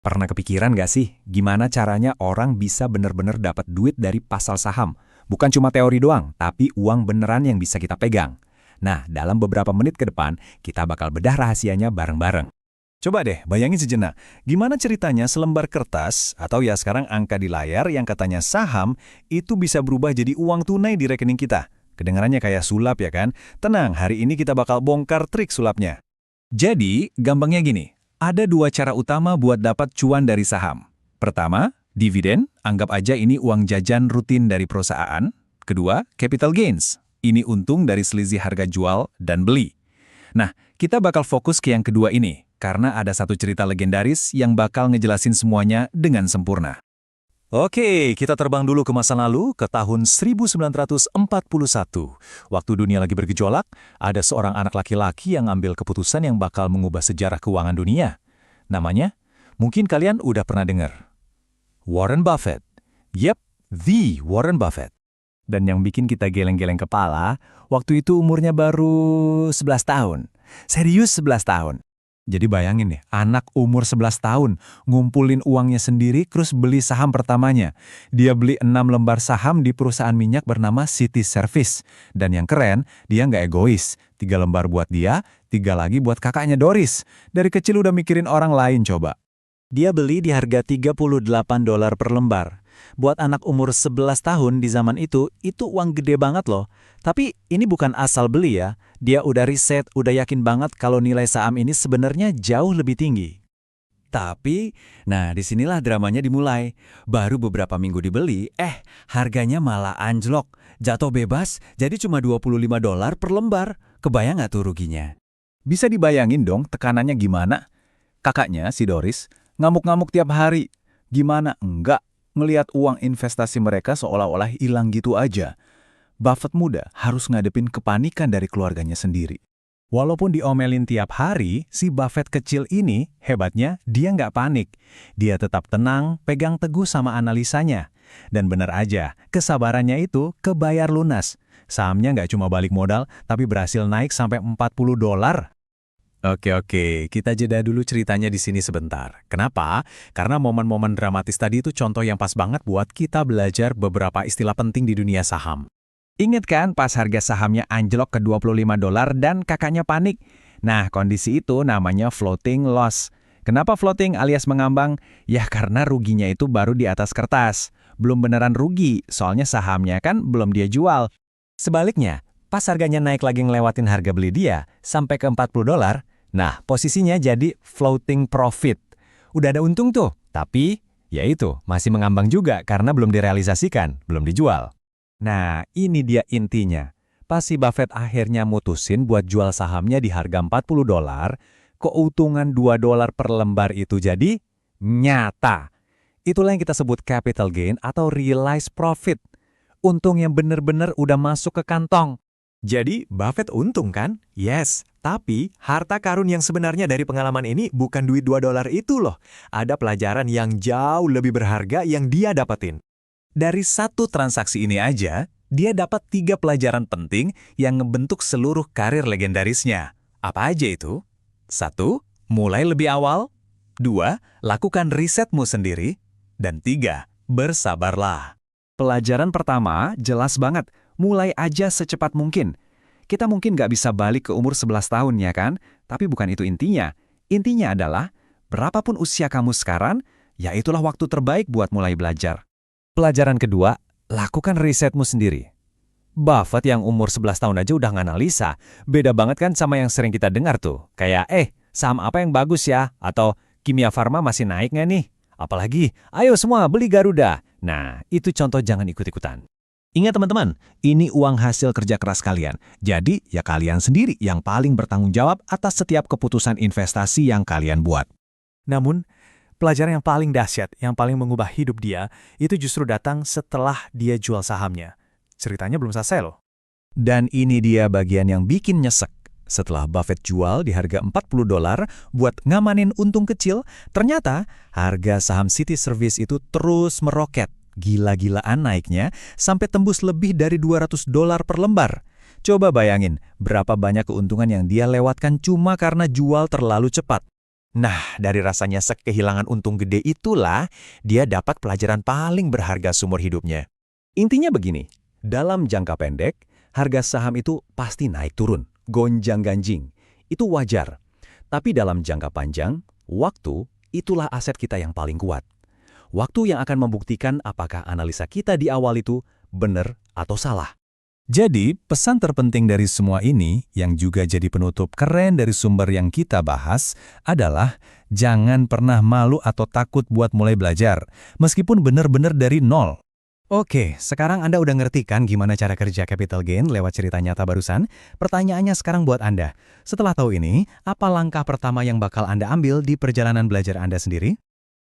Pernah kepikiran nggak sih, gimana caranya orang bisa bener-bener dapat duit dari pasar saham? Bukan cuma teori doang, tapi uang beneran yang bisa kita pegang. Nah, dalam beberapa menit ke depan, kita bakal bedah rahasianya bareng-bareng. Coba deh, bayangin sejenak. Gimana ceritanya selembar kertas, atau ya sekarang angka di layar yang katanya saham, itu bisa berubah jadi uang tunai di rekening kita. Kedengarannya kayak sulap ya kan? Tenang, hari ini kita bakal bongkar trik sulapnya. Jadi, gampangnya gini. Ada dua cara utama buat dapat cuan dari saham. Pertama, dividen, anggap aja ini uang jajan rutin dari perusahaan. Kedua, capital gains. Ini untung dari selisih harga jual dan beli. Nah, kita bakal fokus ke yang kedua ini, karena ada satu cerita legendaris yang bakal ngejelasin semuanya dengan sempurna. Oke, kita terbang dulu ke masa lalu, ke tahun 1941. Waktu dunia lagi bergejolak, ada seorang anak laki-laki yang ambil keputusan yang bakal mengubah sejarah keuangan dunia. Namanya, mungkin kalian udah pernah dengar. Warren Buffett. Yep, the Warren Buffett. Dan yang bikin kita geleng-geleng kepala, waktu itu umurnya baru 11 tahun. Serius 11 tahun. Jadi bayangin nih, anak umur 11 tahun, ngumpulin uangnya sendiri terus beli saham pertamanya. Dia beli 6 lembar saham di perusahaan minyak bernama City Service. Dan yang keren, dia nggak egois. 3 lembar buat dia, 3 lagi buat kakaknya Doris. Dari kecil udah mikirin orang lain coba. Dia beli di harga $38 per lembar. Buat anak umur 11 tahun di zaman itu uang gede banget loh. Tapi ini bukan asal beli ya. Dia udah riset, udah yakin banget kalau nilai saham ini sebenarnya jauh lebih tinggi. Tapi, nah disinilah dramanya dimulai. Baru beberapa minggu dibeli, harganya malah anjlok. Jatuh bebas, jadi cuma $25 per lembar. Kebayang nggak tuh ruginya? Bisa dibayangin dong tekanannya gimana? Kakaknya, si Doris, ngamuk-ngamuk tiap hari. Gimana enggak? Ngelihat uang investasi mereka seolah-olah hilang gitu aja. Buffett muda harus ngadepin kepanikan dari keluarganya sendiri. Walaupun diomelin tiap hari, si Buffett kecil ini, hebatnya, dia nggak panik. Dia tetap tenang, pegang teguh sama analisanya. Dan bener aja, kesabarannya itu kebayar lunas. Sahamnya nggak cuma balik modal, tapi berhasil naik sampai $40. Oke, kita jeda dulu ceritanya di sini sebentar. Kenapa? Karena momen-momen dramatis tadi itu contoh yang pas banget buat kita belajar beberapa istilah penting di dunia saham. Ingat kan pas harga sahamnya anjlok ke $25 dan kakaknya panik? Nah, kondisi itu namanya floating loss. Kenapa floating alias mengambang? Ya karena ruginya itu baru di atas kertas. Belum beneran rugi, soalnya sahamnya kan belum dia jual. Sebaliknya, pas harganya naik lagi ngelewatin harga beli dia, sampai ke $40, nah, posisinya jadi floating profit. Udah ada untung tuh, tapi ya itu, masih mengambang juga karena belum direalisasikan, belum dijual. Nah, ini dia intinya. Pas si Buffett akhirnya mutusin buat jual sahamnya di harga $40, keuntungan $2 per lembar itu jadi nyata. Itulah yang kita sebut capital gain atau realized profit. Untung yang bener-bener udah masuk ke kantong. Jadi, Buffett untung kan? Yes, tapi harta karun yang sebenarnya dari pengalaman ini bukan duit $2 itu loh. Ada pelajaran yang jauh lebih berharga yang dia dapetin. Dari satu transaksi ini aja, dia dapat 3 pelajaran penting yang ngebentuk seluruh karir legendarisnya. Apa aja itu? 1. Mulai lebih awal. 2. Lakukan risetmu sendiri. Dan 3. Bersabarlah. Pelajaran pertama jelas banget. Mulai aja secepat mungkin. Kita mungkin nggak bisa balik ke umur 11 tahun ya kan? Tapi bukan itu intinya. Intinya adalah, berapapun usia kamu sekarang, ya itulah waktu terbaik buat mulai belajar. Pelajaran kedua, lakukan risetmu sendiri. Buffett yang umur 11 tahun aja udah nganalisa. Beda banget kan sama yang sering kita dengar tuh. Kayak, saham apa yang bagus ya? Atau, Kimia Farma masih naik nggak nih? Apalagi, ayo semua beli Garuda. Nah, itu contoh jangan ikut-ikutan. Ingat teman-teman, ini uang hasil kerja keras kalian. Jadi, ya kalian sendiri yang paling bertanggung jawab atas setiap keputusan investasi yang kalian buat. Namun, pelajaran yang paling dahsyat, yang paling mengubah hidup dia, itu justru datang setelah dia jual sahamnya. Ceritanya belum selesai loh. Dan ini dia bagian yang bikin nyesek. Setelah Buffett jual di harga $40 buat ngamanin untung kecil, ternyata harga saham City Service itu terus meroket. Gila-gilaan naiknya sampai tembus lebih dari $200 per lembar. Coba bayangin berapa banyak keuntungan yang dia lewatkan cuma karena jual terlalu cepat. Nah, dari rasanya kehilangan untung gede itulah, dia dapat pelajaran paling berharga seumur hidupnya. Intinya begini, dalam jangka pendek, harga saham itu pasti naik turun, gonjang-ganjing. Itu wajar. Tapi dalam jangka panjang, waktu itulah aset kita yang paling kuat. Waktu yang akan membuktikan apakah analisa kita di awal itu benar atau salah. Jadi, pesan terpenting dari semua ini, yang juga jadi penutup keren dari sumber yang kita bahas, adalah jangan pernah malu atau takut buat mulai belajar, meskipun benar-benar dari nol. Oke, sekarang Anda udah ngerti kan gimana cara kerja capital gain lewat cerita nyata barusan? Pertanyaannya sekarang buat Anda. Setelah tahu ini, apa langkah pertama yang bakal Anda ambil di perjalanan belajar Anda sendiri?